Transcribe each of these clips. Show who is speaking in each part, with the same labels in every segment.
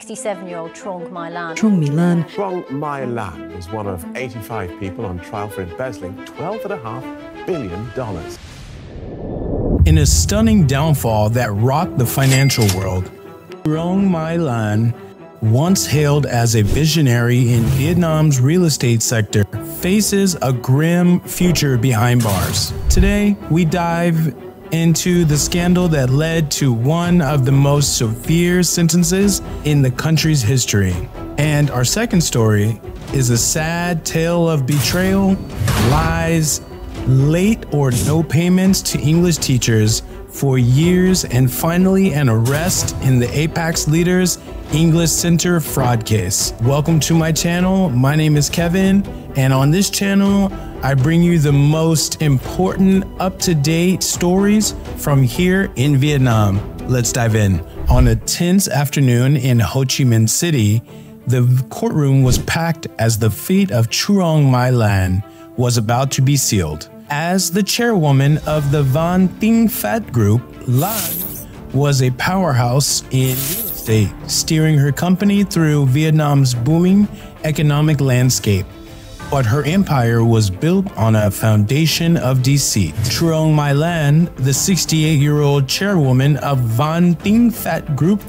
Speaker 1: 67-year-old Truong
Speaker 2: Truong My Lan was one of 85 people on trial for embezzling $12.5 billion.
Speaker 3: In a stunning downfall that rocked the financial world, Truong My Lan, once hailed as a visionary in Vietnam's real estate sector, faces a grim future behind bars. Today, we dive into the scandal that led to one of the most severe sentences in the country's history. And our second story is a sad tale of betrayal, lies, late or no payments to English teachers for years, and finally an arrest in the Apax Leaders English Center fraud case. Welcome to my channel. My name is Kevin, and on this channel, I bring you the most important up-to-date stories from here in Vietnam. Let's dive in. On a tense afternoon in Ho Chi Minh City, the courtroom was packed as the fate of Truong My Lan was about to be sealed. As the chairwoman of the Van Tinh Phat Group, Lan was a powerhouse in real estate, steering her company through Vietnam's booming economic landscape. But her empire was built on a foundation of deceit. Truong My Lan, the 68-year-old chairwoman of Van Tinh Phat Group,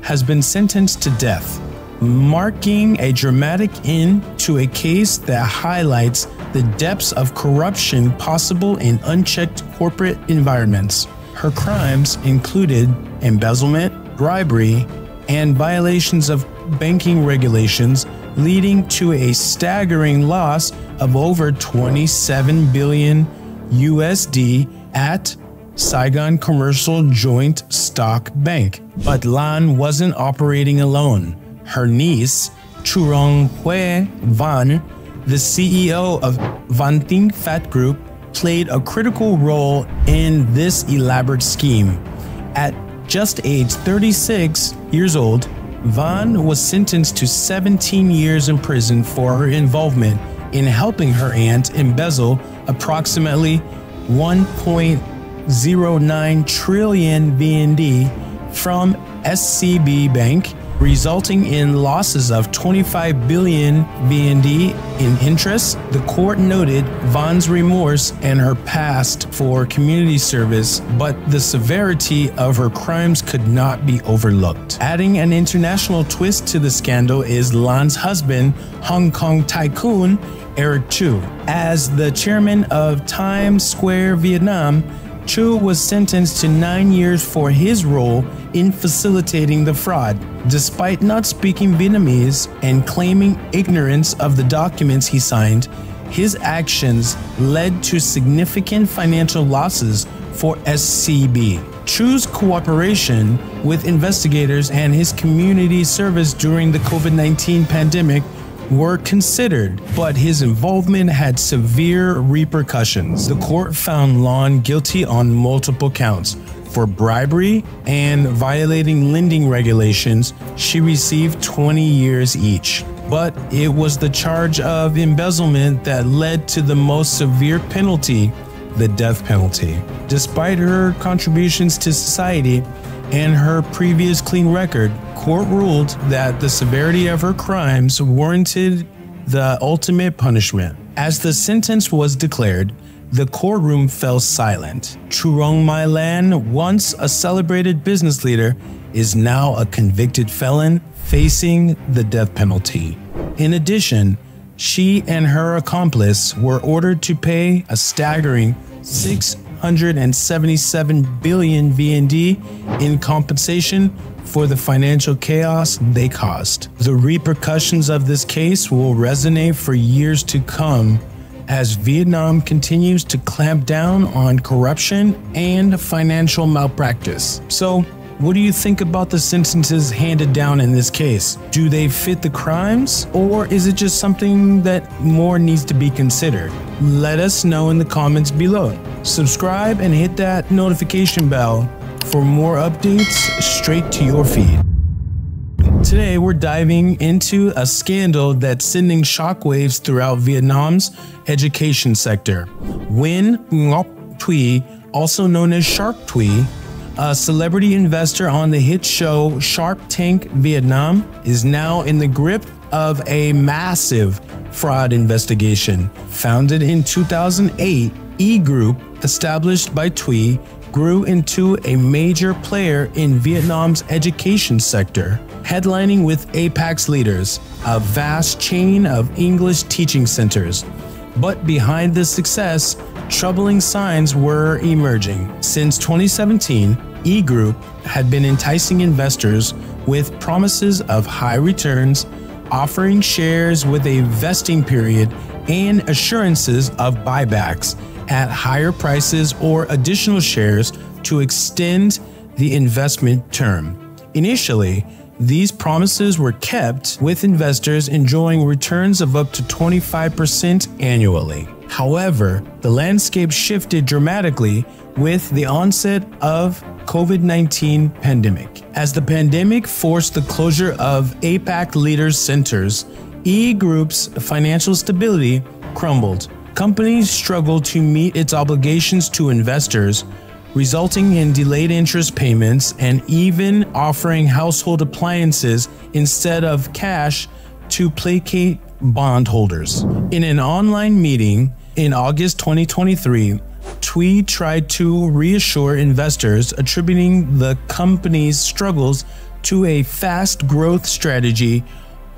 Speaker 3: has been sentenced to death, marking a dramatic end to a case that highlights the depths of corruption possible in unchecked corporate environments. Her crimes included embezzlement, bribery, and violations of banking regulations, leading to a staggering loss of over 27 billion USD at Saigon Commercial Joint Stock Bank. But Lan wasn't operating alone. Her niece, Truong Hue Van, the CEO of Van Tinh Phat Group, played a critical role in this elaborate scheme. At just age 36 years old, Van was sentenced to 17 years in prison for her involvement in helping her aunt embezzle approximately 1.09 trillion VND from SCB Bank, resulting in losses of 25 billion VND in interest. The court noted Van's remorse and her past for community service, but the severity of her crimes could not be overlooked. Adding an international twist to the scandal is Lan's husband, Hong Kong tycoon Eric Chu. As the chairman of Times Square Vietnam, Chu was sentenced to 9 years for his role in facilitating the fraud. Despite not speaking Vietnamese and claiming ignorance of the documents he signed, his actions led to significant financial losses for SCB. Chu's cooperation with investigators and his community service during the COVID-19 pandemic were considered, but his involvement had severe repercussions. The court found Lan guilty on multiple counts. For bribery and violating lending regulations, she received 20 years each. But it was the charge of embezzlement that led to the most severe penalty, the death penalty. Despite her contributions to society and her previous clean record, court ruled that the severity of her crimes warranted the ultimate punishment. As the sentence was declared, the courtroom fell silent. Truong My Lan, once a celebrated business leader, is now a convicted felon facing the death penalty. In addition, she and her accomplice were ordered to pay a staggering 677 billion VND in compensation for the financial chaos they caused. The repercussions of this case will resonate for years to come as Vietnam continues to clamp down on corruption and financial malpractice. So, what do you think about the sentences handed down in this case? Do they fit the crimes, or is it just something that more needs to be considered? Let us know in the comments below. Subscribe and hit that notification bell for more updates straight to your feed. Today, we're diving into a scandal that's sending shockwaves throughout Vietnam's education sector. Nguyen Ngoc Thuy, also known as Shark Thuy, a celebrity investor on the hit show Shark Tank Vietnam, is now in the grip of a massive fraud investigation. Founded in 2008, E Group, established by Thuy, grew into a major player in Vietnam's education sector, headlining with Apax Leaders, a vast chain of English teaching centers. But behind this success, troubling signs were emerging. Since 2017, E Group had been enticing investors with promises of high returns, offering shares with a vesting period and assurances of buybacks at higher prices or additional shares to extend the investment term. Initially, these promises were kept, with investors enjoying returns of up to 25% annually. However, the landscape shifted dramatically with the onset of COVID-19 pandemic. As the pandemic forced the closure of Apax Leaders centers, E Group's financial stability crumbled. Companies struggled to meet its obligations to investors, resulting in delayed interest payments and even offering household appliances instead of cash to placate bondholders. In an online meeting in August 2023, Thuy tried to reassure investors, attributing the company's struggles to a fast growth strategy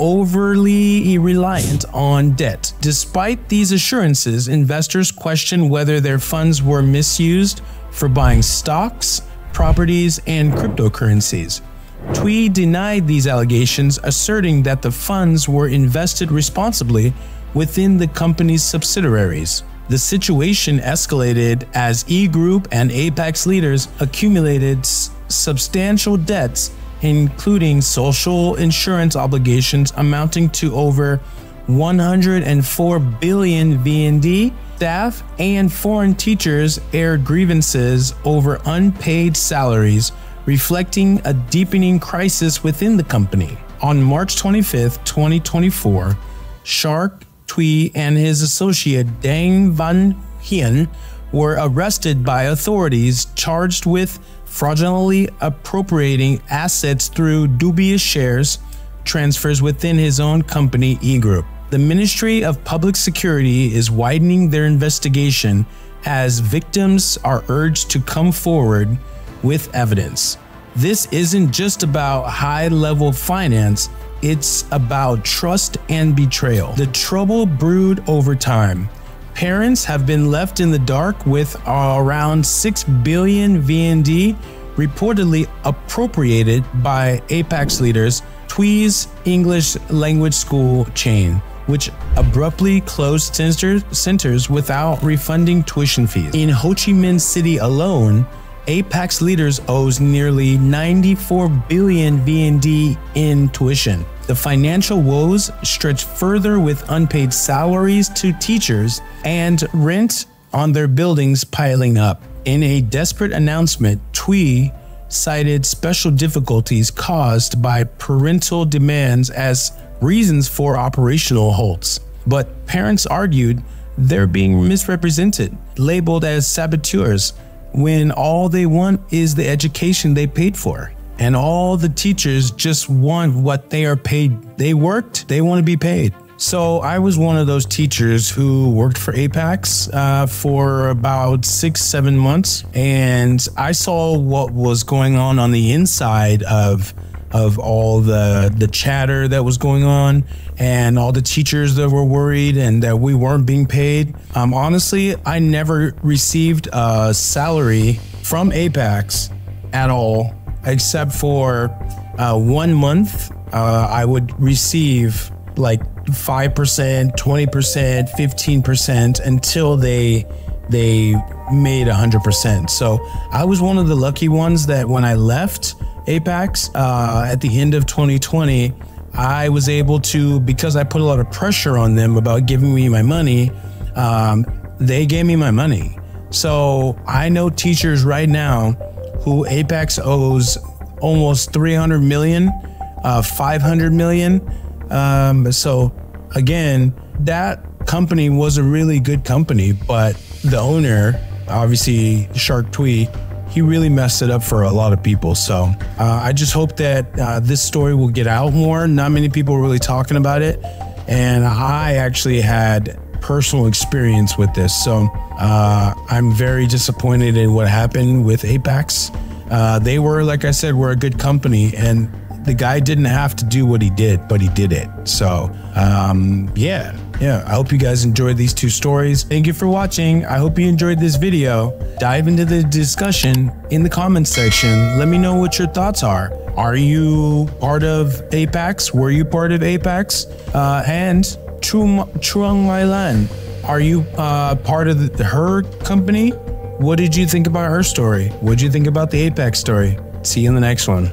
Speaker 3: overly reliant on debt. Despite these assurances, investors questioned whether their funds were misused for buying stocks, properties, and cryptocurrencies. Thuy denied these allegations, asserting that the funds were invested responsibly within the company's subsidiaries. The situation escalated as E Group and Apax Leaders accumulated substantial debts, including social insurance obligations amounting to over 104 billion VND. Staff and foreign teachers aired grievances over unpaid salaries, reflecting a deepening crisis within the company. On March 25, 2024, Shark, Thuy, and his associate Dang Van Hien were arrested by authorities charged with fraudulently appropriating assets through dubious shares transfers within his own company, E Group. The Ministry of Public Security is widening their investigation as victims are urged to come forward with evidence. This isn't just about high-level finance, it's about trust and betrayal. The trouble brewed over time. Parents have been left in the dark with around 6 billion VND reportedly appropriated by Apax Leaders, Thuy's English language school chain, which abruptly closed centers without refunding tuition fees. In Ho Chi Minh City alone, Apax Leaders owes nearly 94 billion VND in tuition. The financial woes stretch further with unpaid salaries to teachers and rent on their buildings piling up. In a desperate announcement, Thuy cited special difficulties caused by parental demands as reasons for operational halts. But parents argued they're being misrepresented, labeled as saboteurs, when all they want is the education they paid for. And all the teachers just want what they are paid. They worked, they want to be paid. So I was one of those teachers who worked for Apax for about 6-7 months, and I saw what was going on the inside of all the chatter that was going on and all the teachers that were worried and that we weren't being paid. Honestly, I never received a salary from Apax at all, except for 1 month. I would receive like 5%, 20%, 15% until they made 100%. So I was one of the lucky ones that when I left Apax at the end of 2020, I was able to, because I put a lot of pressure on them about giving me my money, they gave me my money. So I know teachers right now who Apax owes almost 300 million, 500 million. So again, that company was a really good company, but the owner, obviously Shark Thuy, he really messed it up for a lot of people. So I just hope that this story will get out more. Not many people are really talking about it. And I actually had personal experience with this. So I'm very disappointed in what happened with Apax. They were, like I said, were a good company, and the guy didn't have to do what he did, but he did it. So yeah, I hope you guys enjoyed these two stories. Thank you for watching. I hope you enjoyed this video. Dive into the discussion in the comments section. Let me know what your thoughts are. Are you part of Apax? Were you part of Apax? And Truong Mailan, are you part of her company? What did you think about her story? What did you think about the Apax story? See you in the next one.